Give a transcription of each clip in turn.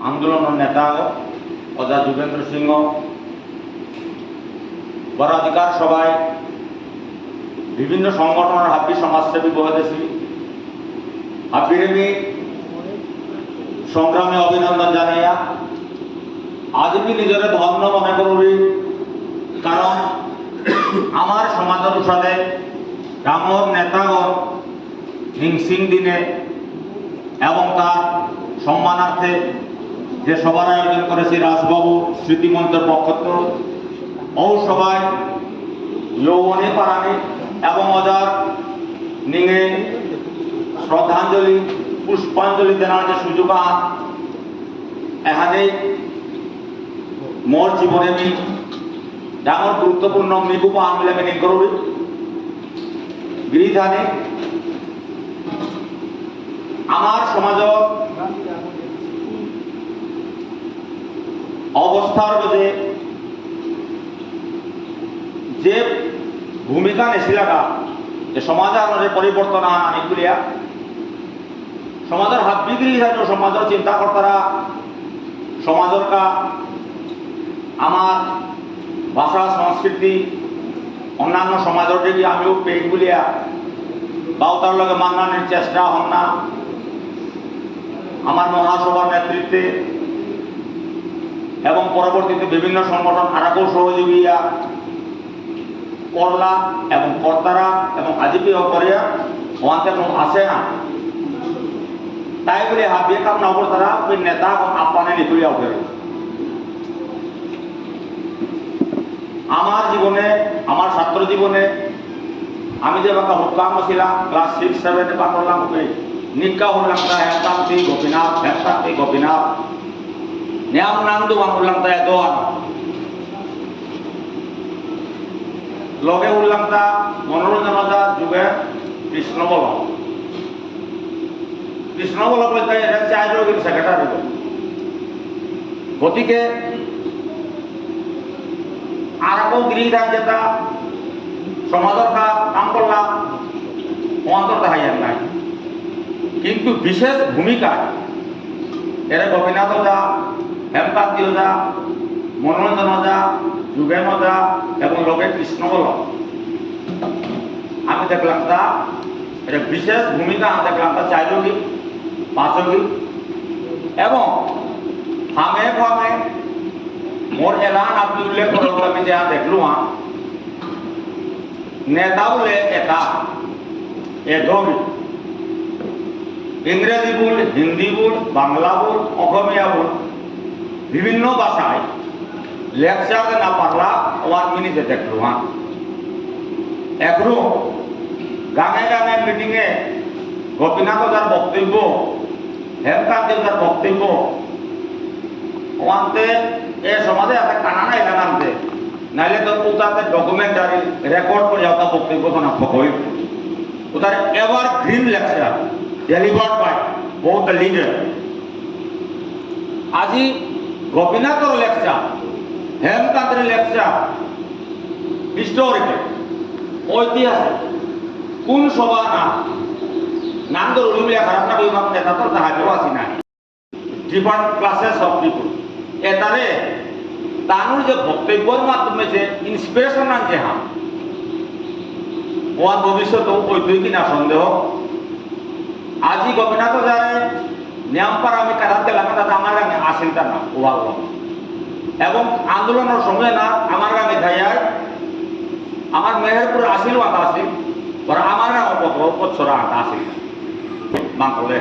আন্দোলনের নেতা অজা যোগেন্দ্র সিংহ বরাধিকার সভায় বিভিন্ন সংগঠনের হাবি সমাজসেবী বহদেশী হাবিরেমি সংগ্রামে অভিনন্দন জানাইয়া আজকে নিজের ধন্য মনে করি, কারণ আমার সমাজ অনুসারে গ্রামের নেতাগণ হিংসিং দিনে এবং তার সম্মানার্থে যে সভার আয়োজন করেছি রাজবাবু স্মৃতিমঞ্চের পক্ষ ও সভায় যৌবনী পারানি এবং অজার নিঙে শ্রদ্ধাঞ্জলি পুষ্পাঞ্জলি দেওয়ার যে সুযোগ এখানে মোর জীবনে আমি ডাঙর গুরুত্বপূর্ণ মিগুপা আনলে আমি করবি গৃহধানে আমার সমাজ অবস্থার মধ্যে যে ভূমিকা নেছিলাগা যে সমাজের আমাদের পরিবর্তন আনিগুলিয়া সমাজের হাত বিক্রি সমাজের চিন্তাকর্তারা সমাজের কা আমার ভাষা সংস্কৃতি অন্যান্য সমাজের দিকে আমিও পেগুলিয়া বাউতার লগে মান্নানের চেষ্টা হন না আমার মহাসভার নেতৃত্বে এবং পরবর্তীতে বিভিন্ন সংগঠন আরাকেও সহযোগিতা করলা এবং কর্তারা এবং আজিপিও করিয়া ওয়ান্তে আসে না তাই বলে হাবিয়ে কাম নগর তারা ওই নেতা আপ্পানে নিতুলিয়া উঠে আমার জীবনে আমার ছাত্র জীবনে আমি যে বাঁকা হুকাম ছিলাম ক্লাস 6-7 পাঠ করলাম ওকে নিকা হলাম তা হেমকান্তি গোপীনাথ নিয়াম নান্দু বাংলাম তা দোয়ান লগে উল্লাম তা মনোরঞ্জনতা যুগে কৃষ্ণ বল বলতে এটা চাইজগির সেক্রেটারি গতিকে আর কেউ গৃহীধান যেটা সমাজের কাম করলাম অন্তর দেখাইয়ার নাই, কিন্তু বিশেষ ভূমিকা এরা গোপীনাথ ওঝা হেমকান্তি ওঝা মনোরঞ্জন ওঝা যুগেন ওঝা এবং লোকে কৃষ্ণ বল আমি দেখলাম তা এটা বিশেষ ভূমিকা আমি দেখলাম তা চাইযোগী পাঁচযোগী এবং ফামে ফামে মোর এলান আপনি উল্লেখ করব আমি যা দেখলু নেতা বলে এটা এগমি ইংরেজি বল হিন্দি বল বাংলা বল অসমীয়া বল বিভিন্ন ভাষায় লেকচার না পারলা 1 মিনিটে দেখলু এখনো গানে গানে মিটিংয়ে গোপীনাথ ওঝার বক্তব্য হেমকান্তি ওঝার বক্তব্য ওয়ান্তে এ সমাজে একটা কানানা এলাকা আনতে নাইলে তো ওটাতে ডকুমেন্টারি রেকর্ড করে ওটা বক্তব্য তো না হই ওটার ever green lecture delivered by both the leader আজি গোপীনাথর লেকচার হেমকান্তের লেকচার হিস্টোরিক্যাল ঐতিহাসিক কোন সভা না নান্দর উলিমিয়া খারাপ না বিভাগ নেতা তো তাহাকেও আসি নাই ডিফারেন্ট ক্লাসেস অফ পিপুল এটারে তানুর যে বক্তব্যের মাধ্যমে যে ইন্সপিরেশন আনছে ওয়ার ভবিষ্যৎ ওই কিনা সন্দেহ আজি গোপীনাথ যায় নিয়মপার আমি কাটাতে গেলাম তাতে আমার গানে আসিল তা না ওয়াল এবং আন্দোলনের সময় না আমার গানে ধাইয়ায় আমার মেহেরপুর আসিল আতা আসিল ওরা আমার গান পছরা আতা আসিল মাংসলে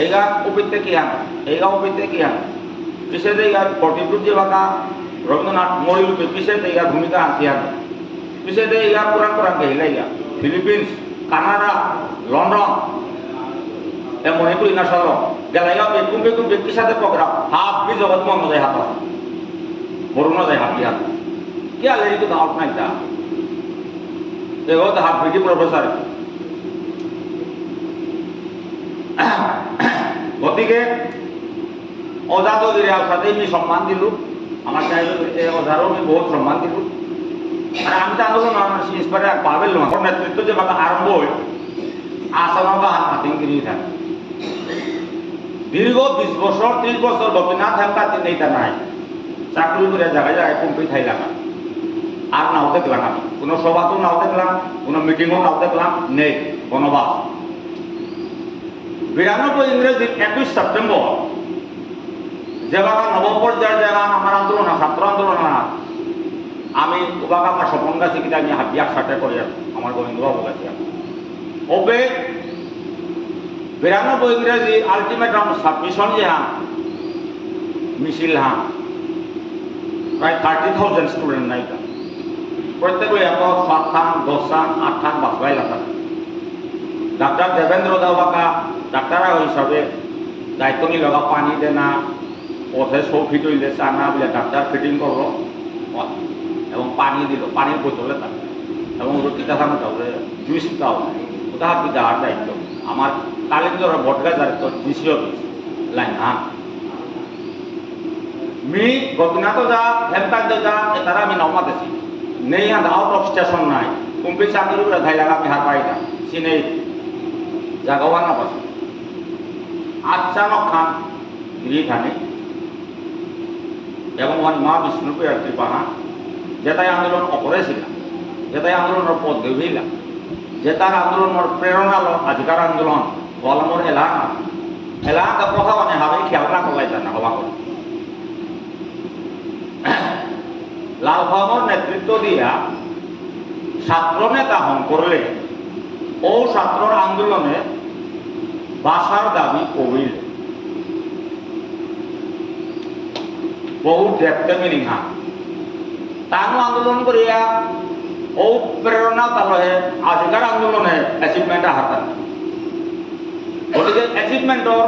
এই গান উপীতে কি আন এই গান উপীতে কি আন পিছে দেগার ফটিপুর যে বাঁকা রবীন্দ্রনাথ মরিলুকে পিছে দেগার ভূমিকা আনতে আন পিছে দেগার পুরান কেহিলাইগা ফিলিপিন্স কানাডা লন্ডন এ মণিপুর ইনাসল গেলাইগা বেকুম ব্যক্তির সাথে প্রোগ্রাম হাফ বি জগৎ মন যায় হাত বরুণ যায় হাত হাত কি আলে তো দাও নাই তা এগো তো হাফ বিটি প্রফেসর গতিকে অজা চৌধুরী সাথে আমি সম্মান দিলু আমার চাইলে অজারও আমি বহুত সম্মান দিলু আর আমি তো আন্দোলন ইন্সপায়ার পাবেল নেতৃত্ব যে আরম্ভ হই আসাম বা হাত মাতিং গিরি থাকে দীর্ঘ 20 বছর 30 বছর গোপীনাথ হেমকান্তি নেইতা নাই চাকরি করে জায়গায় জায়গায় কম্পি থাই লাগা আর নাও দেখলাম আমি কোনো সভাতেও নাও দেখলাম কোনো মিটিংও নাও দেখলাম নেই বনবাস 92 ইংরেজি 21 সেপ্টেম্বর যেভাবে নবপর্যায়ের জায়গা আমার আন্দোলন ছাত্র আন্দোলন আমি ওবাক আমার স্বপন গাছি কিনা আমি হাতিয়ার সাথে করি আমার গোবিন্দবাবু গাছি ওবে 92 ইংরেজি আলটিমেটাম সাবমিশন যে মিছিল প্রায় 30,000 স্টুডেন্ট নাই প্রত্যেকে এত 7 খান 10 খান 8 খান বাসবাই লাগা ডাক্তার দেবেন্দ্র দেওবাকা ডাক্তার হিসাবে দায়িত্ব নিয়ে লগা পানি দেনা পথে সব ফিট হইলে চা না বলে ডাক্তার ফিটিং করলো এবং পানি দিল পানির বোতলে থাকে এবং রুটিটা খানো তাহলে জুইসটাও ওটা হাত দেওয়ার দায়িত্ব আমার কালিন্দর বটগাছ দায়িত্ব DC office line me Gopinath যা হেমকান্ত যা তারা আমি নমাতেছি নেই আউট অফ স্টেশন নাই কুম্পি চাকরি করে ধাই লাগা আমি হার পাইতা সিনেই জাগাওয়া না পাচ্ছি আচানক খান গিরিখানে এবং মা বিষ্ণুপ্রিয়ার কৃপাহা যেটাই আন্দোলন অপরেছিল যেটাই আন্দোলনের পথ দেবিল যেটার আন্দোলনের প্রেরণা আজিকার আন্দোলন গলমর এলাকা কথা মানে হবে খেয়াল না করলাই জানা হওয়া করে লাল বাহাদুর নেতৃত্ব দিয়া ছাত্র নেতা হন করলে ও ছাত্রর আন্দোলনে বাসার দাবি করিল বহু দেখতে মিনিং তানো আন্দোলন করিয়া ও প্রেরণা তালহে আজিকার আন্দোলনে অ্যাচিভমেন্ট হাতান গতিকে অ্যাচিভমেন্টর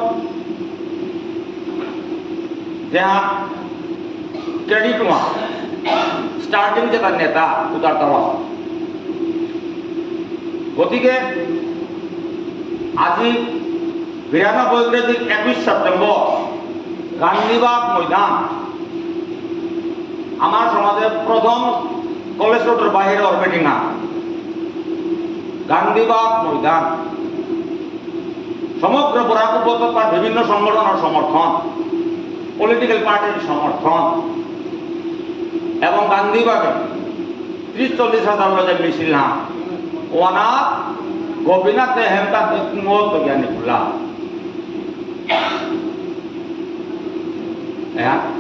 যা ক্রেডিট স্টার্টিং যেটা নেতা উদার দেওয়া গতিকে আজি 92 ইংরেজি 21 সেপ্টেম্বর গান্ধীবাগ ময়দান আমার সমাজের প্রথম কলেজ রোডের বাহিরে মিটিং গান্ধীবাগ ময়দান সমগ্র বরাক উপত্যকার বিভিন্ন সংগঠনের সমর্থন পলিটিক্যাল পার্টির সমর্থন এবং গান্ধীবাগে 30-40 হাজার লোকের মিছিল ওনা গোপীনাথ হেমকান্ত কুমোদ জ্ঞানী খুলা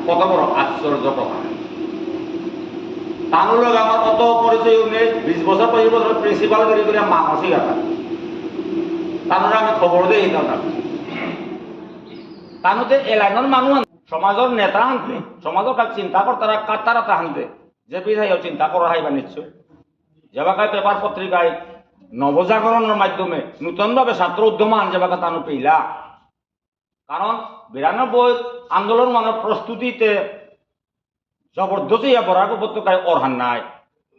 কত বড় আশ্চর্য কথা তানুর লগে আমার অত পরিচয় নেই 20 বছর 25 বছর প্রিন্সিপাল করে মানসিক আছে তানুর আমি খবর দিই তানুতে এলাইনের মানুষ সমাজের নেতা হানতে সমাজের কাজ চিন্তা করতারা কাতারা হানতে যে বিধায় চিন্তা করা হাইবা নিশ্চয় যেবাকায় পেপার পত্রিকায় নবজাগরণের মাধ্যমে নূতনভাবে ছাত্র উদ্যমান যেবাকা তানু পেইলা কারণ 92 আন্দোলন মানের প্রস্তুতিতে জবরদস্তি বরাক উপত্যকায় অরহান নাই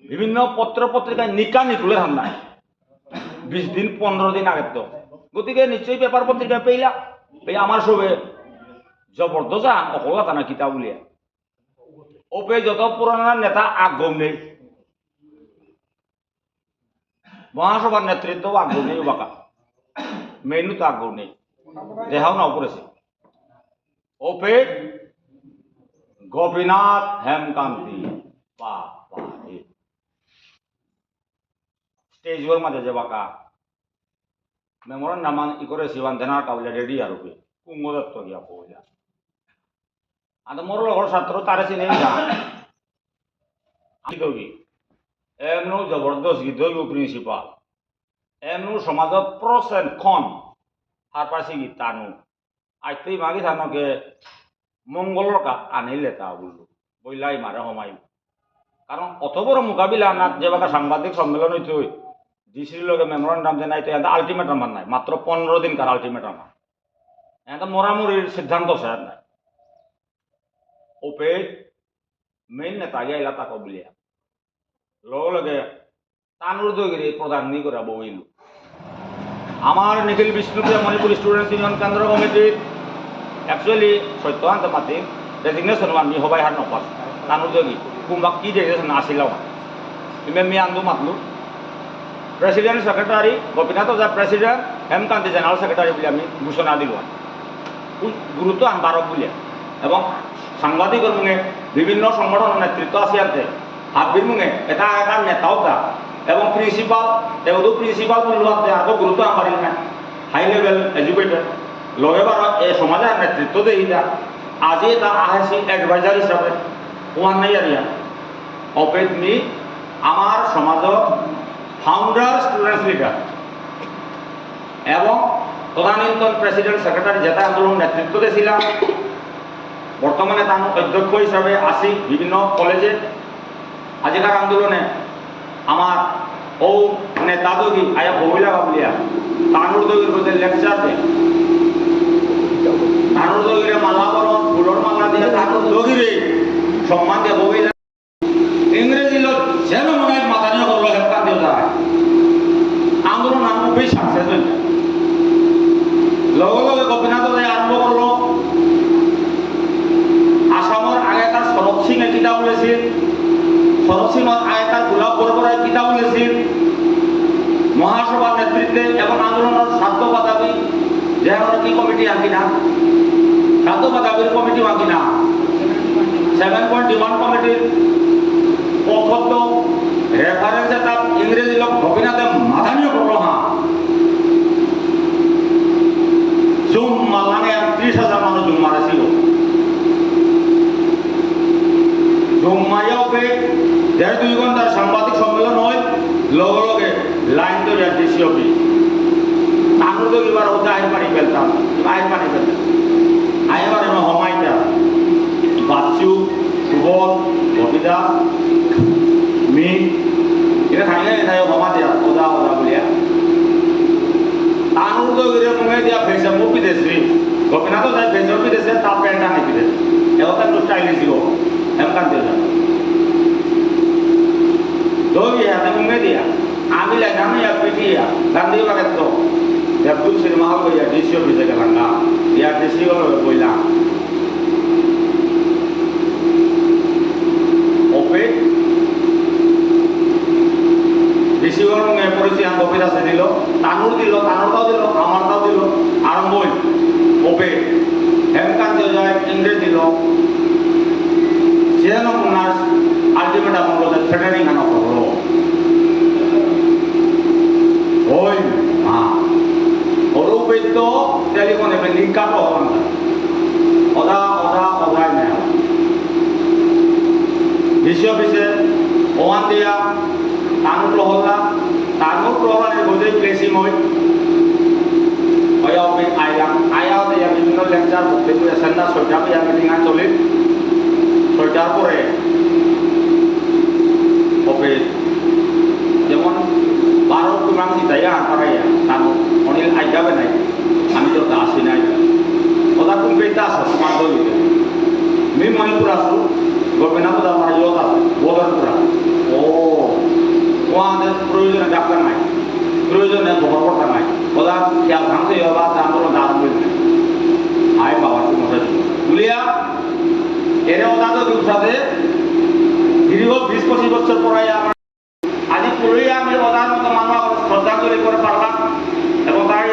বিভিন্ন পত্র পত্রিকায় নিকা নিকুলের হান নাই 20 দিন 15 দিন আগে তো গতিকে নিশ্চয়ই পেপার পত্রিকায় পেইলা আমার সবে জবরদস্ত অকলা টানা কিতাব উলিয়া ওপে যত পুরানা নেতা আগ্রহ নেই মহাসভার নেতৃত্ব আগ্রহ নেই বাকা মেনু তো আগ্রহ নেই দেহাও নাও করেছে ওপে গোপীনাথ হেমকান্তি স্টেজের মাঝে যে বাকা মেমোরান নামান ই করে শিবান্ধনার কাবলে রেডি আর কুঙ্গদত্ত গিয়া পৌঁছা আর মোর লগর ছাত্র তারে চিনে এমন জবরদস্ত গীত প্রিন্সিপাল এমন সমাজত প্রসেন্ট খন হার পাশে গীত টানু আইতেই মাগি থানকে মঙ্গলর কাপ আনিলে তা বললো বইলাই মারে হমাই কারণ অত বড় মোকাবিলা না যে বাকা সাংবাদিক সম্মেলন হইতে হই ডিসির লগে মেমোরান্ডাম যে নাই তো এটা আলটিমেটাম নাই মাত্র 15 দিন কার আলটিমেটাম এটা মোরামুরির সিদ্ধান্ত স্যার নাই ওপে মেইন নেতা গিয়া তাকে বলিয়া লগে লগে তানুর দগিরি প্রধান নি করে বইল আমার নিখিল বিষ্ণুপ্রিয়া মণিপুর স্টুডেন্টস ইউনিয়ন কেন্দ্র কমিটির অ্যাকচুয়ালি সত্যহান্ত মাতি রেজিগনেশন আমি হবাই হার নপাস তানুর দগি কুম্বা কি রেজিগনেশন আসিল আমি আন্দু মাতলু প্রেসিডেন্ট সেক্রেটারি গোপীনাথ ওঝা প্রেসিডেন্ট হেমকান্তি জেনারেল সেক্রেটারি বলে আমি ঘোষণা দিল গুরুত্ব আনবার বলে এবং সাংবাদিকের মুখে বিভিন্ন সংগঠনের নেতৃত্ব আসিয়াতে হাবির মুখে এটা একটা নেতাও দা এবং প্রিন্সিপাল এগুলো প্রিন্সিপাল বলতে আরো গুরুত্ব আনবার না হাই লেভেল এডুকেটেড লগে বারো এই সমাজের নেতৃত্ব দেই এটা আজি এটা আহেছি এডভাইজার হিসাবে ওয়ান নাই আর অপেত নি আমার সমাজত ফাউন্ডার স্টুডেন্টস লিডার এবং তদানীন্তন প্রেসিডেন্ট সেক্রেটারি যেটা আন্দোলন নেতৃত্ব দিয়েছিলাম বর্তমানে তার অধ্যক্ষ হিসাবে আসি বিভিন্ন কলেজে আজিকার আন্দোলনে আমার ও নেতা দগি আয়া বহিলা বাবলিয়া তানুর দগির মধ্যে লেকচার দেয় তানুর দগিরে মালা বরণ ফুলর মালা দিয়ে তানুর দগিরে সম্মান দিয়ে বহিলা ইংরেজি লোক যেন মনে হয় মাথা নিয়ে করলো হেলকা দিয়ে যায় আন্দোলন আমি বেশ সাকসেস হয়ে যায় লগে লগে গোপীনাথ আরম্ভ করলো আসামের আগেকার শরৎ সিং এ কিতাব বলেছিল শরৎ সিং আগেকার গোলাপ বরবরায় কিতাব বলেছিল মহাসভার নেতৃত্বে এবং আন্দোলনের সাধ্য বাদাবী যে কি কমিটি আঁকি না সাধ্য বাদাবীর কমিটি আঁকি না 7 ডিমান্ড কমিটির পথত রেফারেন্সে তার ইংরেজি লোক গোপীনাথে মাথা নিয়ে করলো হ্যাঁ জুম মারলানে 30,000 মানুষ জুম মারেছিল জুম মারিয়া ওকে 1.5-2 ঘন্টার সাংবাদিক সম্মেলন হয় লগে লগে লাইন তো ডিসি অফিস তানুর তো এবার ওটা আইন পানি ফেলতাম আইবার এবার হমাইটা বাচ্চু সুবল কবিতা মি এটা থাকলে তাই হমা দেয়া ওদা বলিয়া তানুর তো মুখে দিয়া ফেসে মুখ বিদেশি গোপীনাথ যাই ফেসে বিদেশে তার প্যান্টটা নিয়ে বিদেশ এবার একটু স্টাইলিশ দিব এমকান দিয়ে যাবে দৌড়ি হাতে মুখে দিয়া আমি লাগাম ইয়া পিটিয়া গান্ধী বাগের তো আব্দুল সিনেমা হল গিয়া ডিসি অফিসে গেলাম না ইয়া ডিসি হল বইলাম ওপে ডিসি হল পরিচয় গভীর আছে দিল তানুরটাও দিল আমারটাও দিল আরম্ভই ওপে হেমকান দিয়ে যায় ইংরেজ দিল যেন ওনার আলটিমেট আমার বলতে থ্রেটারিং আনা করলো ওই অরূপেত্য টেলিফোনে লিঙ্ক আপ অদায় নেয় ডিসি অফিসে ওয়ান দিয়া তানুর প্রহলানের বোঝে প্লেসিং হয় আয়া দিয়া বিভিন্ন লেকচার বক্তব্য সন্ধ্যা 6টা বাজে মিটিং চলে 6টার পরে অফিস যেমন 12 কিমান সিটাইয়া আনপারাইয়া তানু অনিল আইজাবে নাই আমি তো আসি নাই ওটা কোন পেটা আছে সমাজ হইতে মি মণিপুর আসু গোপীনাথ আমার ইয়ত আছে বোধরপুরা ওদের প্রয়োজনে ডাক্তার নাই প্রয়োজনে খবর পড়তা নাই ওরা খেয়াল ভাঙতে বা আন্দোলন আরম্ভ হয়েছে আয় বাবা মশাই বুলিয়া এরা ওদের সাথে দীর্ঘ 20-25 বছর পড়াই আমার আজি পুরোই আমি ওদের মতো মানুষ শ্রদ্ধাঞ্জলি করে পারলাম এবং তাই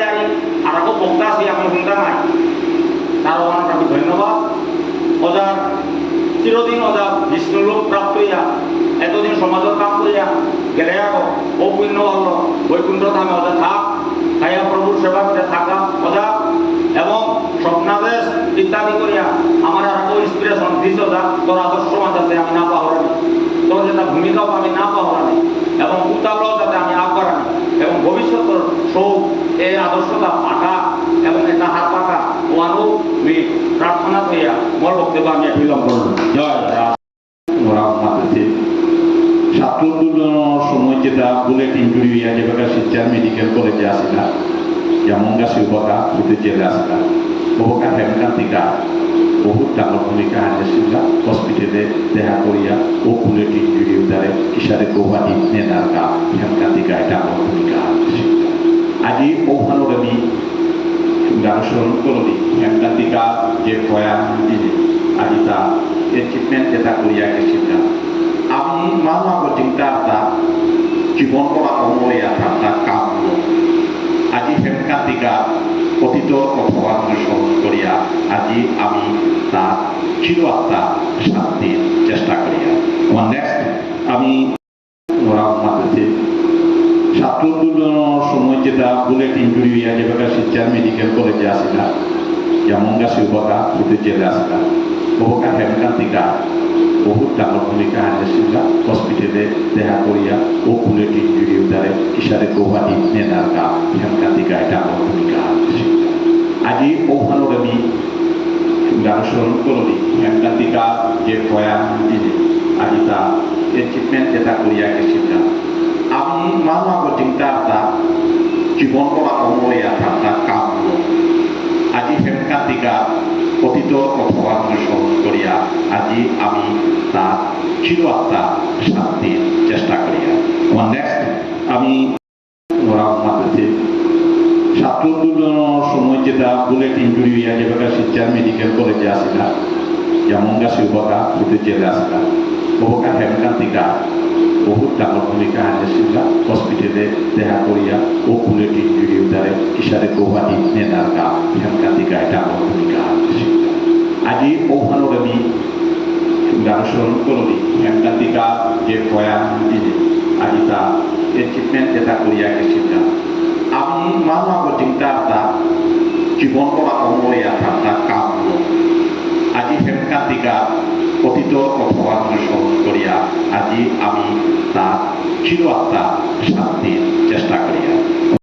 আর বক্তা আছি আমার চিন্তা নাই তার আমি ধন্যবাদ ওদের চিরদিন ওদের বিষ্ণুলোক প্রাপ্ত হইয়া এতদিন সমাজের কাম করিয়া গেলে ও পুণ্য হল বৈকুণ্ঠ ধামে ওদের থাক তাইয়া প্রভুর সেবা করে থাকা ওদা এবং স্বপ্নাদেশ ইত্যাদি করিয়া আমার আর ইন্সপিরেশন দিস ওদা তোর আদর্শ যাতে আমি না পাহরানি তোর যেটা ভূমিকাও আমি না পাহরানি এবং উত্তাবলাও যাতে আমি আগারানি এবং ভবিষ্যতের সৌখ এই আদর্শতা পাঠা এবং এটা হাত পাঠা ওয়ানো প্রার্থনা করিয়া মোর বক্তব্য আমি বিলম্ব করলাম জয় ওরা মাত্র ছাত্র আন্দোলনের সময় যেটা বুলেট ইঞ্জুরি হইয়া যেভাবে শিলচর মেডিকেল কলেজে আসিলা যেমন শিবকা ফুটে জেলে আসিলা বহুকা হেমকান্তিকা বহুত ডাঙর ভূমিকা আনিছিল হসপিটালে দেখা করিয়া ও বুলেট ইঞ্জুরি দ্বারে কিসারে গৌহাটি নেতার কা হেমকান্তিকা ডাঙর ভূমিকা আনিছিল আজি ওখানে আমি অনুসরণ করলি হেমকান্তিকা যে প্রয়াস দিলে আজি তা এচিভমেন্ট যেটা করিয়া গেছিল আমি মামা চিন্তা জীবন করা অমরিয়া থাকা কাম আজি হেমকান্তিকা অতীত অপরাধ স্মরণ করিয়া আজি আমি তার চির আত্মা শান্তির চেষ্টা করিয়া। আমার নেক্সট আমি ওরা মাদ্রাসে ছাত্র আন্দোলনের সময় যেটা বুলেট ইঞ্জুরি হইয়া যেভাবে শিলচর মেডিকেল কলেজে আসিলা যেমন গাছি উপকা হতে জেলে আসিলা বহুকা হেমকান্তিকা বহুত ডাঙর ভূমিকা আনিছিল হসপিটালে দেখা করিয়া ও বুলেট ইঞ্জুরি দ্বারে ইশারে গৌহাটি নেনার গা হেমকান্তিকা ডাঙর ভূমিকা আনিছিল। আজি ওখানোর আমি গান স্মরণ করলি হেমকান্তিকা যে প্রয়াস দিলে আজি তা এচিভমেন্ট যেটা করিয়া গেছিল আমি মানব চিন্তা জীবন করা অমরিয়া থাকা কাম আজি হেমকান্তিকা অতীত অপরাধ স্মরণ করিয়া আজি আমি তার চির আত্মা শান্তির চেষ্টা করিয়া। আমার নেক্সট আমি ওরা মাদ্রাসে ছাত্র আন্দোলনের সময় যেটা বুলেট ইঞ্জুরি হইয়া যেভাবে শিলচর মেডিকেল কলেজে আসিলা যেমন গাছি উপকা হতে জেলে আসিলা বহুকা হেমকান্তিকা বহুত ডাঙর ভূমিকা আনিছিল হসপিটালে দেখা করিয়া ও বুলেট ইঞ্জুরি দ্বারে ইশারে গৌহাটি নেনার গা হেমকান্তিকা ডাঙর ভূমিকা আনিছিল। আজি ওখানোর আমি গান স্মরণ করলি হেমকান্তিকা যে প্রয়াস দিলে আজি তা এচিভমেন্ট যেটা করিয়া গেছিল আমি মানব চিন্তা জীবন করা অমরিয়া থাকা কাম আজি হেমকান্তিকা অতীত অপরাধ স্মরণ করিয়া আজি আমি তার চির আত্মা শান্তির